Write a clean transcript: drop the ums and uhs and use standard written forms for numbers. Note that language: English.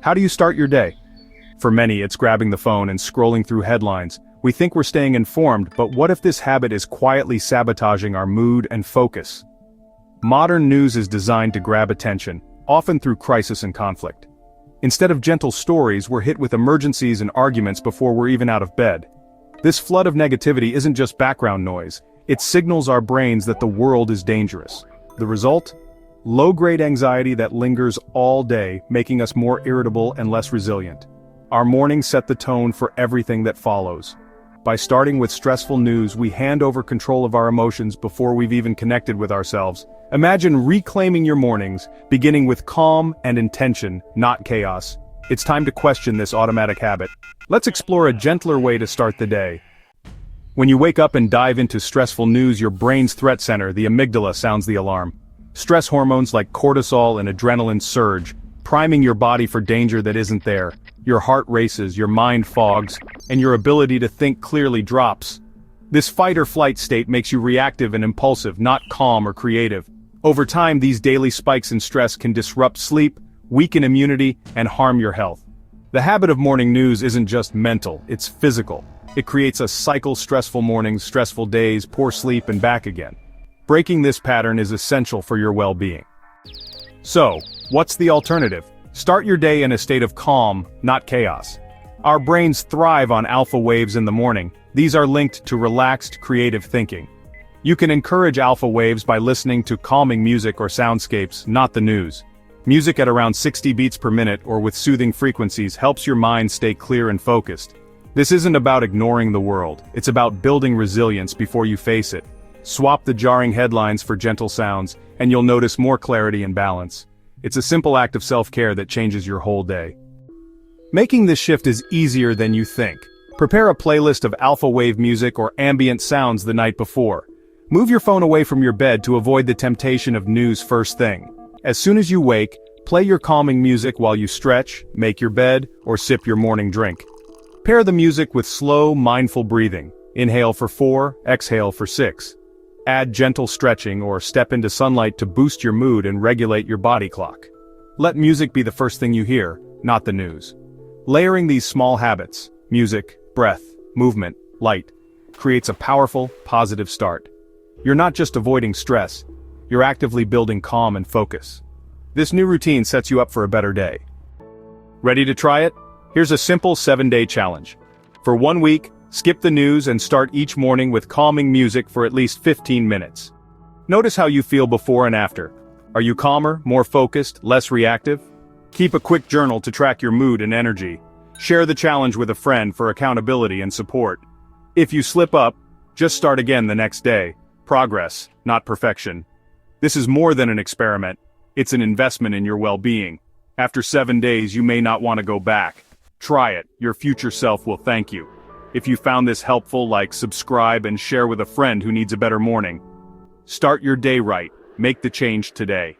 How do you start your day? For many, it's grabbing the phone and scrolling through headlines. We think we're staying informed, but what if this habit is quietly sabotaging our mood and focus? Modern news is designed to grab attention, often through crisis and conflict. Instead of gentle stories, we're hit with emergencies and arguments before we're even out of bed. This flood of negativity isn't just background noise, it signals our brains that the world is dangerous. The result? Low-grade anxiety that lingers all day, making us more irritable and less resilient. Our mornings set the tone for everything that follows. By starting with stressful news, we hand over control of our emotions before we've even connected with ourselves. Imagine reclaiming your mornings, beginning with calm and intention, not chaos. It's time to question this automatic habit. Let's explore a gentler way to start the day. When you wake up and dive into stressful news, your brain's threat center, the amygdala, sounds the alarm. Stress hormones like cortisol and adrenaline surge, priming your body for danger that isn't there. Your heart races, your mind fogs, and your ability to think clearly drops. This fight-or-flight state makes you reactive and impulsive, not calm or creative. Over time, these daily spikes in stress can disrupt sleep, weaken immunity, and harm your health. The habit of morning news isn't just mental, it's physical. It creates a cycle: stressful mornings, stressful days, poor sleep, and back again. Breaking this pattern is essential for your well-being. So, what's the alternative? Start your day in a state of calm, not chaos. Our brains thrive on alpha waves in the morning. These are linked to relaxed, creative thinking. You can encourage alpha waves by listening to calming music or soundscapes, not the news. Music at around 60 beats per minute or with soothing frequencies helps your mind stay clear and focused. This isn't about ignoring the world, it's about building resilience before you face it. Swap the jarring headlines for gentle sounds, and you'll notice more clarity and balance. It's a simple act of self-care that changes your whole day. Making this shift is easier than you think. Prepare a playlist of alpha wave music or ambient sounds the night before. Move your phone away from your bed to avoid the temptation of news first thing. As soon as you wake, play your calming music while you stretch, make your bed, or sip your morning drink. Pair the music with slow, mindful breathing. Inhale for 4, exhale for 6. Add gentle stretching or step into sunlight to boost your mood and regulate your body clock. Let music be the first thing you hear, not the news. Layering these small habits, music, breath, movement, light, creates a powerful, positive start. You're not just avoiding stress, you're actively building calm and focus. This new routine sets you up for a better day. Ready to try it? Here's a simple 7-day challenge. For 1 week, skip the news and start each morning with calming music for at least 15 minutes. Notice how you feel before and after. Are you calmer, more focused, less reactive? Keep a quick journal to track your mood and energy. Share the challenge with a friend for accountability and support. If you slip up, just start again the next day. Progress, not perfection. This is more than an experiment. It's an investment in your well-being. After 7 days, you may not want to go back. Try it. Your future self will thank you. If you found this helpful, like, subscribe, and share with a friend who needs a better morning. Start your day right. Make the change today.